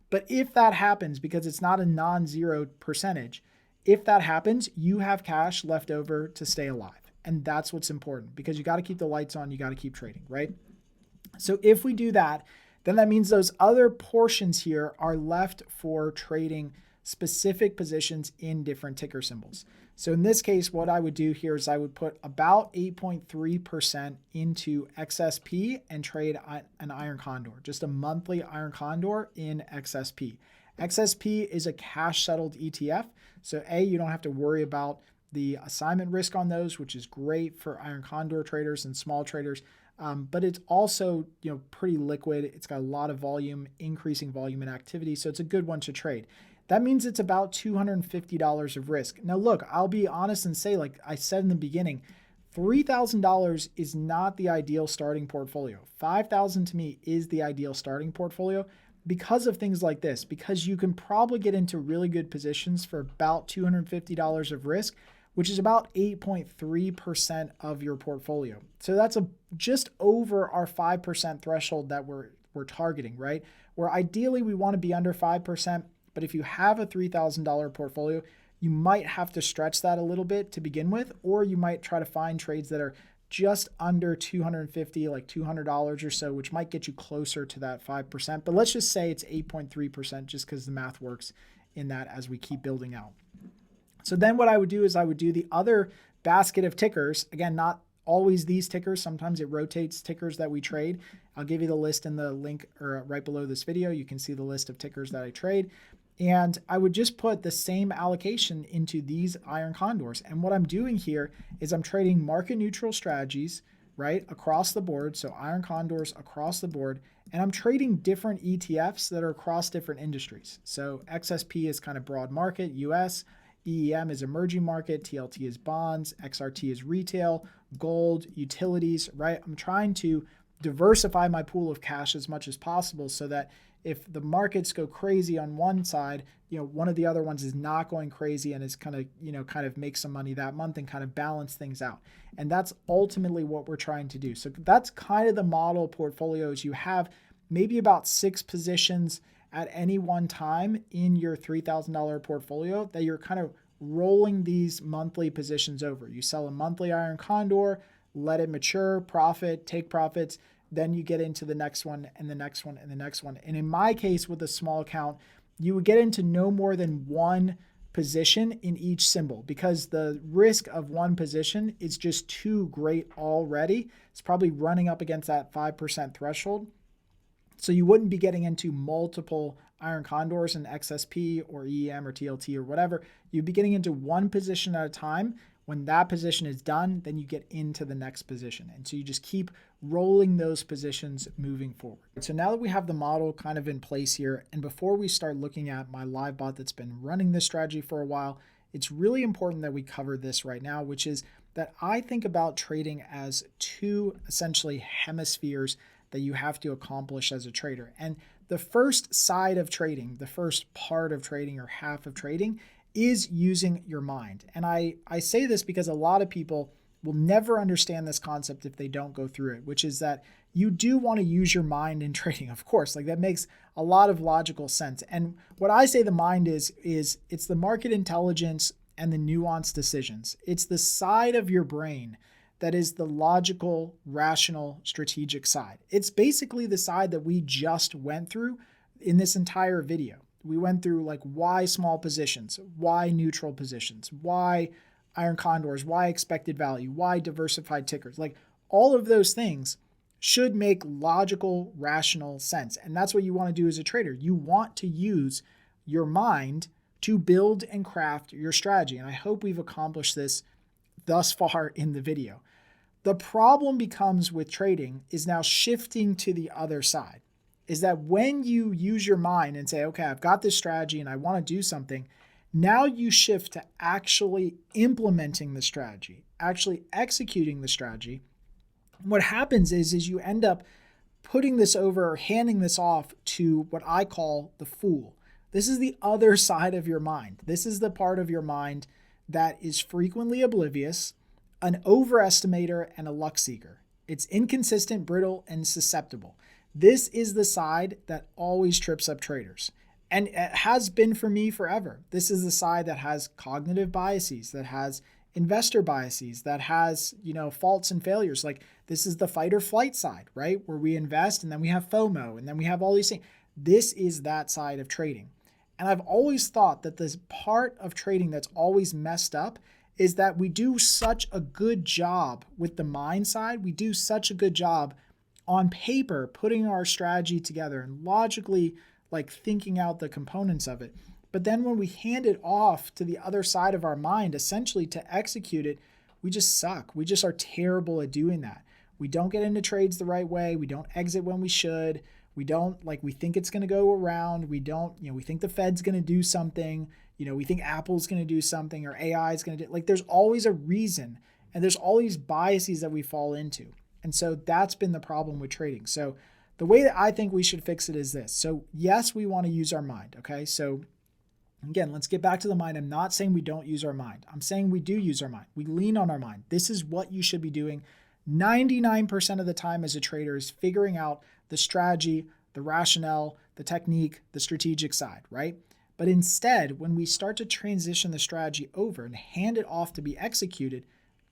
But if that happens, because it's not a non-zero percentage, if that happens, you have cash left over to stay alive. And that's what's important, because you got to keep the lights on, you got to keep trading, right? So if we do that, then that means those other portions here are left for trading specific positions in different ticker symbols. So in this case, what I would do here is I would put about 8.3% into XSP and trade an iron condor, just a monthly iron condor in XSP. XSP is a cash settled ETF. So you don't have to worry about the assignment risk on those, which is great for iron condor traders and small traders. But it's also, pretty liquid. It's got a lot of volume, increasing volume and activity. So it's a good one to trade. That means it's about $250 of risk. Now, look, I'll be honest and say, like I said in the beginning, $3,000 is not the ideal starting portfolio. $5,000 to me is the ideal starting portfolio because of things like this, because you can probably get into really good positions for about $250 of risk, which is about 8.3% of your portfolio. So that's just over our 5% threshold that we're targeting, right? Where ideally we want to be under 5%, but if you have a $3,000 portfolio, you might have to stretch that a little bit to begin with, or you might try to find trades that are just under $250, like $200 or so, which might get you closer to that 5%. But let's just say it's 8.3% just because the math works in that as we keep building out. So then what I would do is I would do the other basket of tickers. Again, not always these tickers. Sometimes it rotates tickers that we trade. I'll give you the list in the link or right below this video. You can see the list of tickers that I trade. And I would just put the same allocation into these iron condors. And what I'm doing here is I'm trading market neutral strategies, right, across the board. So iron condors across the board. And I'm trading different ETFs that are across different industries. So XSP is kind of broad market, US. EEM is emerging market, TLT is bonds, XRT is retail, gold, utilities, right? I'm trying to diversify my pool of cash as much as possible so that if the markets go crazy on one side, one of the other ones is not going crazy and is kind of make some money that month and kind of balance things out. And that's ultimately what we're trying to do. So that's kind of the model portfolios. You have maybe about 6 positions at any one time in your $3,000 portfolio that you're kind of rolling these monthly positions over. You sell a monthly iron condor, let it mature, profit, take profits, then you get into the next one and the next one and the next one. And in my case with a small account, you would get into no more than one position in each symbol because the risk of one position is just too great already. It's probably running up against that 5% threshold. So you wouldn't be getting into multiple iron condors in XSP or EM or TLT or whatever. You'd be getting into one position at a time. When that position is done, then you get into the next position. And so you just keep rolling those positions moving forward. So now that we have the model kind of in place here, and before we start looking at my live bot that's been running this strategy for a while, it's really important that we cover this right now, which is that I think about trading as 2 essentially hemispheres that you have to accomplish as a trader. And the first side of trading, the first part of trading or half of trading is using your mind. And I say this because a lot of people will never understand this concept if they don't go through it, which is that you do want to use your mind in trading, of course. Like that makes a lot of logical sense. And what I say the mind is it's the market intelligence and the nuanced decisions. It's the side of your brain that is the logical, rational, strategic side. It's basically the side that we just went through in this entire video. We went through like why small positions, why neutral positions, why iron condors, why expected value, why diversified tickers. Like all of those things should make logical, rational sense. And that's what you want to do as a trader. You want to use your mind to build and craft your strategy. And I hope we've accomplished this thus far in the video. The problem becomes with trading is now shifting to the other side, is that when you use your mind and say, okay, I've got this strategy and I want to do something, now you shift to actually implementing the strategy, actually executing the strategy. What happens is you end up putting this over or handing this off to what I call the fool. This is the other side of your mind. This is the part of your mind that is frequently oblivious, an overestimator, and a luck seeker. It's inconsistent, brittle, and susceptible. This is the side that always trips up traders. And it has been for me forever. This is the side that has cognitive biases, that has investor biases, that has, faults and failures. Like, this is the fight or flight side, right? Where we invest and then we have FOMO and then we have all these things. This is that side of trading. And I've always thought that this part of trading that's always messed up is that we do such a good job with the mind side. We do such a good job on paper putting our strategy together and logically like thinking out the components of it. But then when we hand it off to the other side of our mind, essentially to execute it, we just suck. We just are terrible at doing that. We don't get into trades the right way. We don't exit when we should. We don't, we think it's going to go around. We don't, we think the Fed's going to do something. We think Apple's going to do something or AI is going to do, there's always a reason. And there's all these biases that we fall into. And so that's been the problem with trading. So the way that I think we should fix it is this. So yes, we want to use our mind. Okay. So again, let's get back to the mind. I'm not saying we don't use our mind. I'm saying we do use our mind. We lean on our mind. This is what you should be doing 99% of the time as a trader, is figuring out the strategy, the rationale, the technique, the strategic side, right? But instead, when we start to transition the strategy over and hand it off to be executed,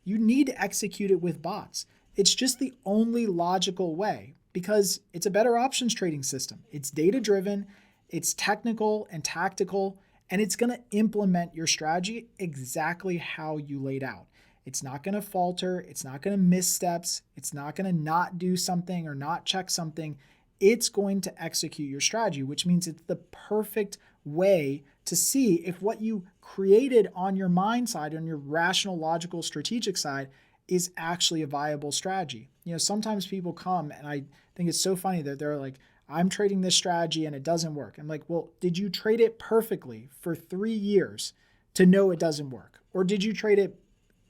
you need to execute it with bots. It's just the only logical way because it's a better options trading system. It's data-driven, it's technical and tactical, and it's going to implement your strategy exactly how you laid out. It's not going to falter. It's not going to miss steps. It's not going to not do something or not check something. It's going to execute your strategy, which means it's the perfect way to see if what you created on your mind side, on your rational, logical, strategic side, is actually a viable strategy. Sometimes people come, and I think it's so funny that they're like, I'm trading this strategy and it doesn't work. I'm like, well, did you trade it perfectly for 3 years to know it doesn't work? Or did you trade it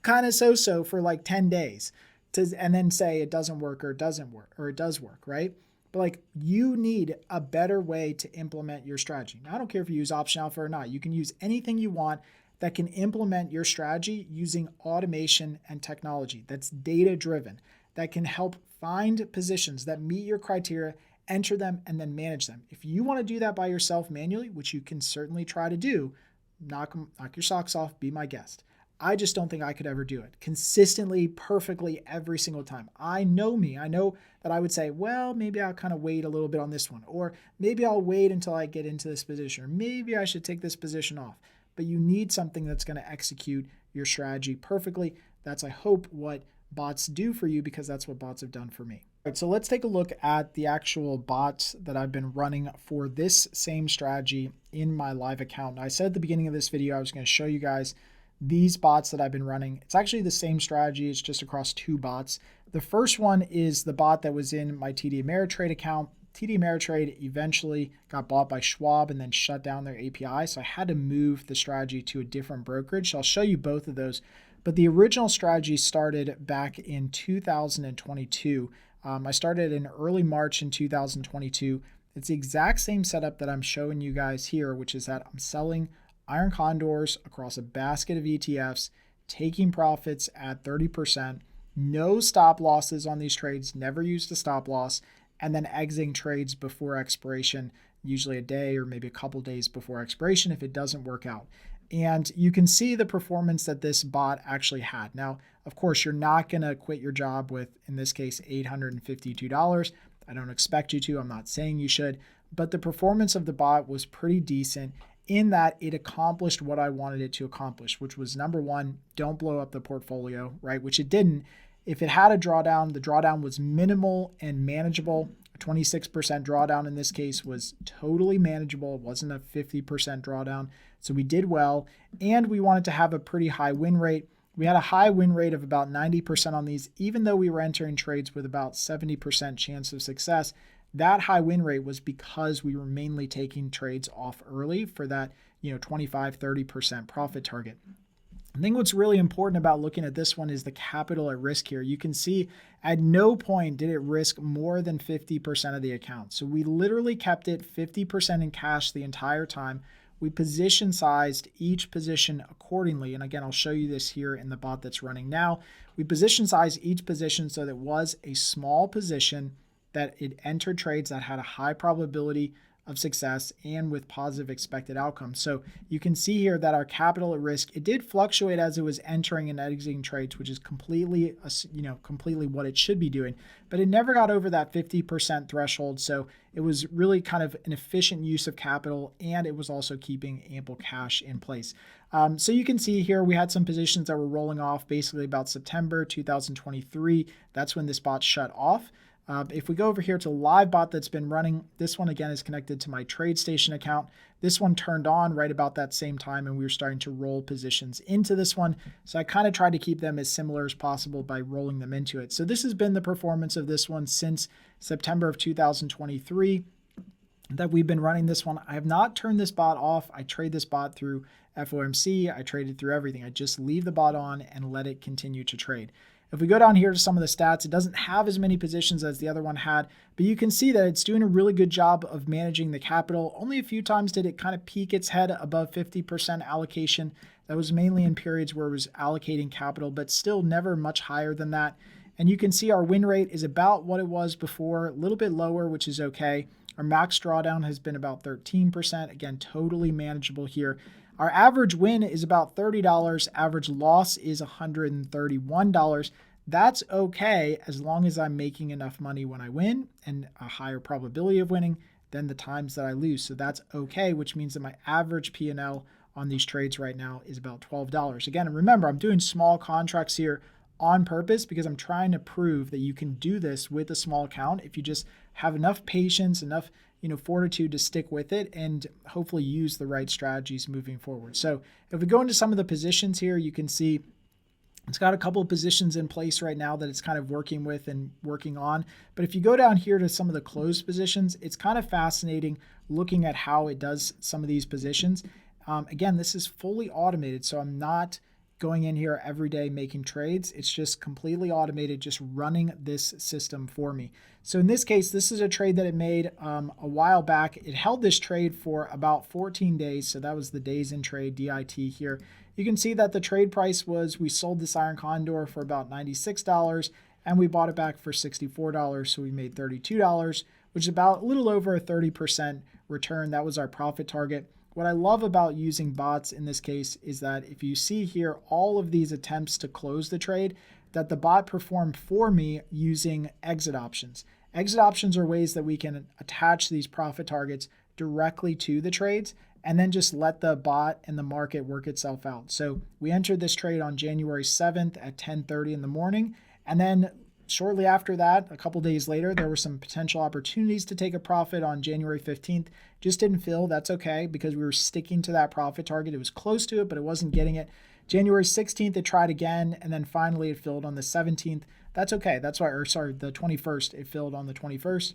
kind of so-so for 10 days and then say it doesn't work or it doesn't work or it does work, right? But you need a better way to implement your strategy. Now, I don't care if you use Option Alpha or not. You can use anything you want that can implement your strategy using automation and technology that's data-driven, that can help find positions that meet your criteria, enter them, and then manage them. If you want to do that by yourself manually, which you can certainly try to do, knock your socks off, be my guest. I just don't think I could ever do it consistently, perfectly, every single time. I know me. I know that I would say, well, maybe I'll kind of wait a little bit on this one, or maybe I'll wait until I get into this position, or maybe I should take this position off. But you need something that's going to execute your strategy perfectly. That's, I hope, what bots do for you, because that's what bots have done for me. All right, so let's take a look at the actual bots that I've been running for this same strategy in my live account. Now, I said at the beginning of this video, I was going to show you guys these bots that I've been running. It's actually the same strategy. It's just across 2 bots. The first one is the bot that was in my TD Ameritrade account. TD Ameritrade eventually got bought by Schwab and then shut down their API. So I had to move the strategy to a different brokerage. So I'll show you both of those. But the original strategy started back in 2022. I started in early March in 2022. It's the exact same setup that I'm showing you guys here, which is that I'm selling iron condors across a basket of ETFs, taking profits at 30%, no stop losses on these trades, never used a stop loss, and then exiting trades before expiration, usually a day or maybe a couple days before expiration if it doesn't work out. And you can see the performance that this bot actually had. Now, of course, you're not going to quit your job with, in this case, $852. I don't expect you to. I'm not saying you should. But the performance of the bot was pretty decent in that it accomplished what I wanted it to accomplish, which was, number one, don't blow up the portfolio, right? Which it didn't. If it had a drawdown, the drawdown was minimal and manageable. A 26% drawdown in this case was totally manageable. It wasn't a 50% drawdown. So we did well, and we wanted to have a pretty high win rate. We had a high win rate of about 90% on these, even though we were entering trades with about 70% chance of success. That high win rate was because we were mainly taking trades off early for that, 25-30% profit target. I think what's really important about looking at this one is the capital at risk here. You can see at no point did it risk more than 50% of the account. So we literally kept it 50% in cash the entire time. we position sized each position accordingly. And again, I'll show you this here in the bot that's running now. We position size each position so that it was a small position, that it entered trades that had a high probability of success and with positive expected outcomes. So you can see here that our capital at risk, it did fluctuate as it was entering and exiting trades, which is completely what it should be doing, but it never got over that 50% threshold. So it was really kind of an efficient use of capital, and it was also keeping ample cash in place. So you can see here we had some positions that were rolling off basically about September 2023. That's when this bot shut off. If we go over here to live bot that's been running, this one again is connected to my TradeStation account. This one turned on right about that same time, and we were starting to roll positions into this one. So I kind of tried to keep them as similar as possible by rolling them into it. So this has been the performance of this one since September of 2023 that we've been running this one. I have not turned this bot off. I trade this bot through FOMC. I trade it through everything. I just leave the bot on and let it continue to trade. If we go down here to some of the stats, it doesn't have as many positions as the other one had, but you can see that it's doing a really good job of managing the capital. Only a few times did it kind of peek its head above 50% allocation. That was mainly in periods where it was allocating capital, but still never much higher than that. And you can see our win rate is about what it was before, a little bit lower, which is okay. Our max drawdown has been about 13%. Again, totally manageable here. Our average win is about $30. Average loss is $131. That's okay as long as I'm making enough money when I win and a higher probability of winning than the times that I lose. So that's okay, which means that my average P&L on these trades right now is about $12. Again, remember, I'm doing small contracts here on purpose because I'm trying to prove that you can do this with a small account if you just have enough patience, enough fortitude to stick with it and hopefully use the right strategies moving forward. So if we go into some of the positions here, you can see it's got a couple of positions in place right now that it's kind of working with and working on. But if you go down here to some of the closed positions, it's kind of fascinating looking at how it does some of these positions. Again, this is fully automated, so I'm not going in here every day making trades. It's just completely automated, just running this system for me. So in this case, this is a trade that it made a while back. It held this trade for about 14 days. So that was the days in trade, DIT here. You can see that the trade price was, we sold this iron condor for about $96 and we bought it back for $64. So we made $32, which is about a little over a 30% return. That was our profit target. What I love about using bots in this case is that if you see here all of these attempts to close the trade, that the bot performed for me using exit options. Exit options are ways that we can attach these profit targets directly to the trades and then just let the bot and the market work itself out. So we entered this trade on January 7th at 10:30 in the morning, and then shortly after that, a couple days later, there were some potential opportunities to take a profit on January 15th. Just didn't fill. That's okay because we were sticking to that profit target. It was close to it, but it wasn't getting it. January 16th, it tried again, and then finally it filled on the 17th. That's okay. That's why, the 21st, it filled on the 21st.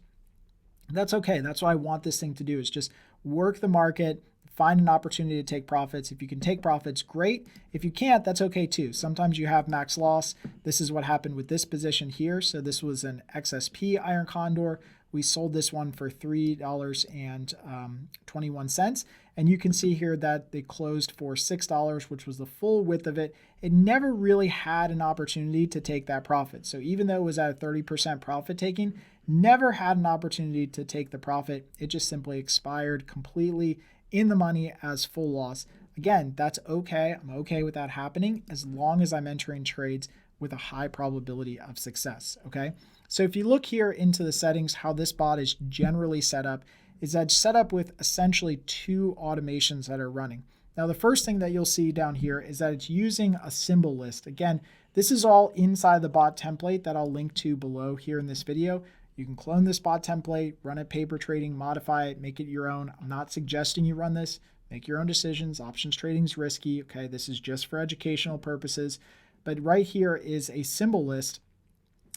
That's okay. That's what I want this thing to do, is just work the market, find an opportunity to take profits. If you can take profits, great. If you can't, that's okay too. Sometimes you have max loss. This is what happened with this position here. So this was an XSP iron condor. We sold this one for $3.21. And you can see here that they closed for $6, which was the full width of it. It never really had an opportunity to take that profit. So even though it was at a 30% profit taking, never had an opportunity to take the profit. It just simply expired completely in the money as full loss. Again, that's okay. I'm okay with that happening as long as I'm entering trades with a high probability of success, okay? So if you look here into the settings, how this bot is generally set up is that it's set up with essentially two automations that are running. Now, the first thing that you'll see down here is that it's using a symbol list. Again, this is all inside the bot template that I'll link to below here in this video. You can clone this bot template, run it paper trading, modify it, make it your own. I'm not suggesting you run this. Make your own decisions. Options trading is risky. Okay, this is just for educational purposes. But right here is a symbol list.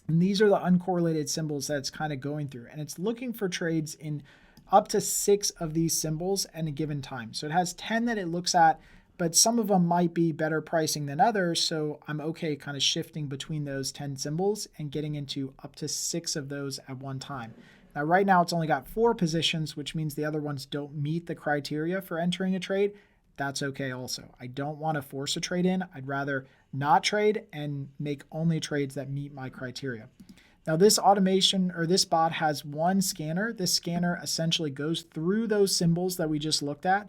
And these are the uncorrelated symbols that it's kind of going through. And it's looking for trades in up to 6 of these symbols at a given time. So it has 10 that it looks at, but some of them might be better pricing than others. So I'm okay kind of shifting between those 10 symbols and getting into up to 6 of those at one time. Now, right now, it's only got 4 positions, which means the other ones don't meet the criteria for entering a trade. That's okay also. I don't want to force a trade in. I'd rather not trade and make only trades that meet my criteria. Now, this automation or this bot has one scanner. This scanner essentially goes through those symbols that we just looked at,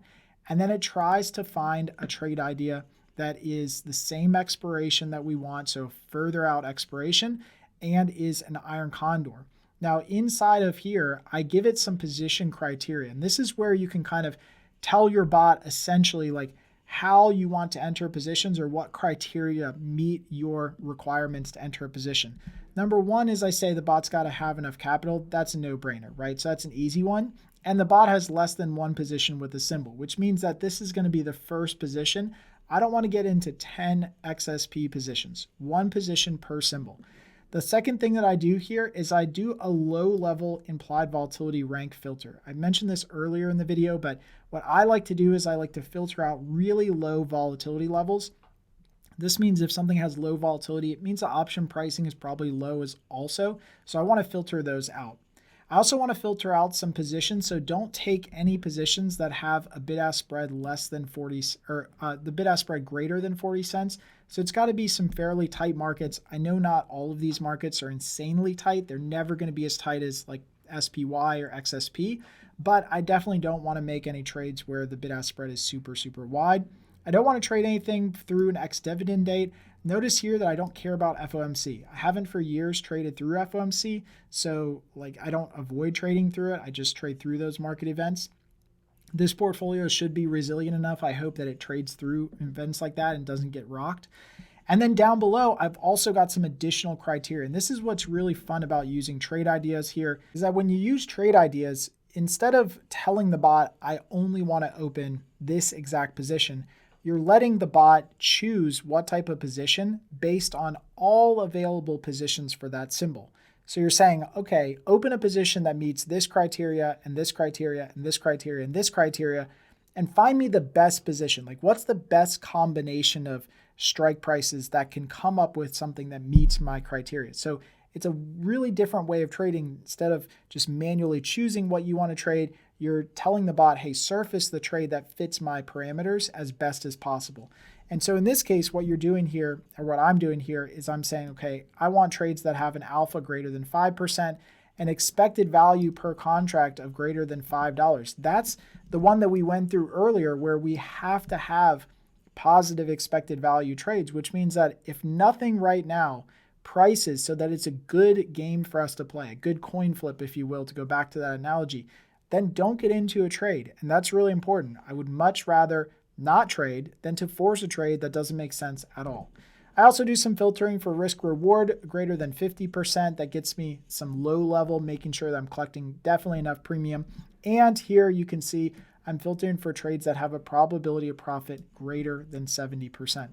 and then it tries to find a trade idea that is the same expiration that we want, so further out expiration, and is an iron condor. Now, inside of here, I give it some position criteria, and this is where you can kind of tell your bot essentially like how you want to enter positions or what criteria meet your requirements to enter a position. Number one is I say the bot's got to have enough capital. That's a no-brainer, right? So that's an easy one. And the bot has less than one position with a symbol, which means that this is going to be the first position. I don't want to get into 10 XSP positions, one position per symbol. The second thing that I do here is I do a low-level implied volatility rank filter. I mentioned this earlier in the video, but what I like to do is I like to filter out really low volatility levels. This means if something has low volatility, it means the option pricing is probably low as also. So I want to filter those out. I also want to filter out some positions, so don't take any positions that have a bid-ask spread less than 40 or the bid-ask spread greater than 40 cents. So it's got to be some fairly tight markets. I know not all of these markets are insanely tight. They're never going to be as tight as like SPY or XSP, but I definitely don't want to make any trades where the bid-ask spread is super, super wide. I don't want to trade anything through an ex-dividend date. Notice here that I don't care about FOMC. I haven't for years traded through FOMC, so like I don't avoid trading through it. I just trade through those market events. This portfolio should be resilient enough. I hope that it trades through events like that and doesn't get rocked. And then down below, I've also got some additional criteria. And this is what's really fun about using trade ideas here, is that when you use trade ideas, instead of telling the bot, I only want to open this exact position, you're letting the bot choose what type of position based on all available positions for that symbol. So you're saying, okay, open a position that meets this criteria and this criteria and this criteria and this criteria, and find me the best position. Like what's the best combination of strike prices that can come up with something that meets my criteria? So it's a really different way of trading. Instead of just manually choosing what you want to trade, you're telling the bot, hey, surface the trade that fits my parameters as best as possible. And so in this case, what you're doing here, or what I'm doing here, is I'm saying, okay, I want trades that have an alpha greater than 5%, and expected value per contract of greater than $5. That's the one that we went through earlier where we have to have positive expected value trades, which means that if nothing right now prices so that it's a good game for us to play, a good coin flip, if you will, to go back to that analogy, then don't get into a trade. And that's really important. I would much rather not trade than to force a trade that doesn't make sense at all. I also do some filtering for risk reward greater than 50%. That gets me some low level, making sure that I'm collecting definitely enough premium. And here you can see I'm filtering for trades that have a probability of profit greater than 70%.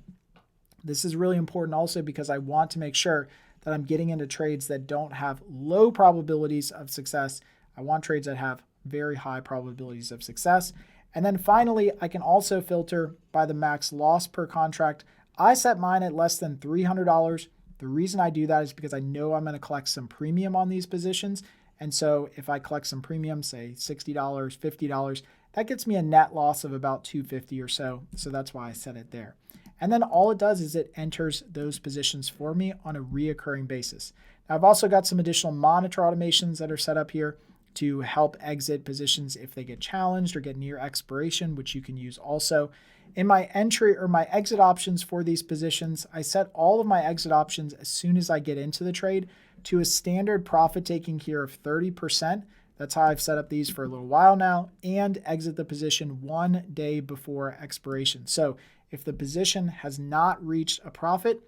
This is really important also because I want to make sure that I'm getting into trades that don't have low probabilities of success. I want trades that have very high probabilities of success. And then finally, I can also filter by the max loss per contract. I set mine at less than $300. The reason I do that is because I know I'm going to collect some premium on these positions. And so if I collect some premium, say $60, $50, that gets me a net loss of about $250 or so. So that's why I set it there. And then all it does is it enters those positions for me on a reoccurring basis. Now I've also got some additional monitor automations that are set up here to help exit positions if they get challenged or get near expiration, which you can use also. In my entry or my exit options for these positions, I set all of my exit options as soon as I get into the trade to a standard profit taking here of 30%. That's how I've set up these for a little while now, and exit the position 1 day before expiration. So if the position has not reached a profit,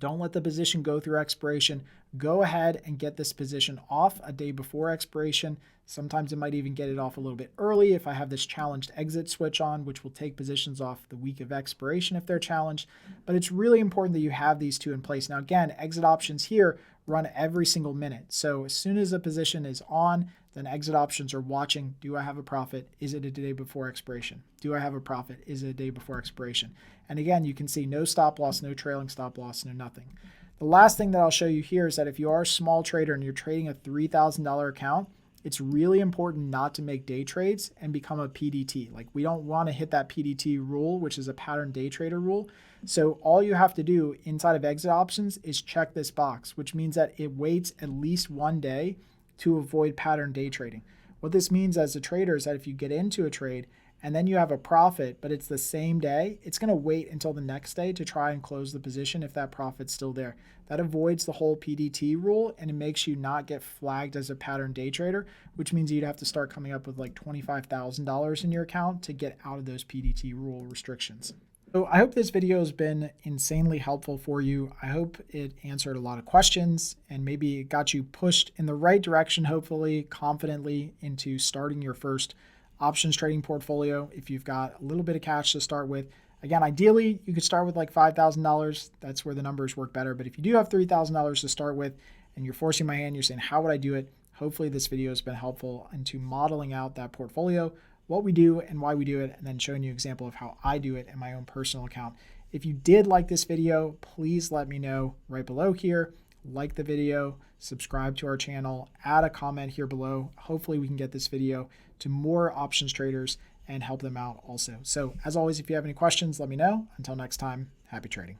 don't let the position go through expiration. Go ahead and get this position off a day before expiration. Sometimes it might even get it off a little bit early if I have this challenged exit switch on, which will take positions off the week of expiration if they're challenged. But it's really important that you have these two in place. Now, again, exit options here run every single minute. So as soon as a position is on, then exit options are watching. Do I have a profit? Is it a day before expiration? Do I have a profit? Is it a day before expiration? And again, you can see no stop loss, no trailing stop loss, no nothing. The last thing that I'll show you here is that if you are a small trader and you're trading a $3,000 account, it's really important not to make day trades and become a PDT. Like, we don't want to hit that PDT rule, which is a pattern day trader rule. So all you have to do inside of exit options is check this box, which means that it waits at least 1 day to avoid pattern day trading. What this means as a trader is that if you get into a trade and then you have a profit, but it's the same day, it's going to wait until the next day to try and close the position if that profit's still there. That avoids the whole PDT rule, and it makes you not get flagged as a pattern day trader, which means you'd have to start coming up with like $25,000 in your account to get out of those PDT rule restrictions. So I hope this video has been insanely helpful for you. I hope it answered a lot of questions and maybe it got you pushed in the right direction, hopefully confidently, into starting your first options trading portfolio if you've got a little bit of cash to start with. Again, ideally, you could start with like $5,000. That's where the numbers work better. But if you do have $3,000 to start with and you're forcing my hand, you're saying, how would I do it? Hopefully this video has been helpful into modeling out that portfolio, what we do and why we do it, and then showing you an example of how I do it in my own personal account. If you did like this video, please let me know right below here. Like the video, subscribe to our channel, add a comment here below. Hopefully we can get this video to more options traders and help them out also. So as always, if you have any questions, let me know. Until next time, happy trading.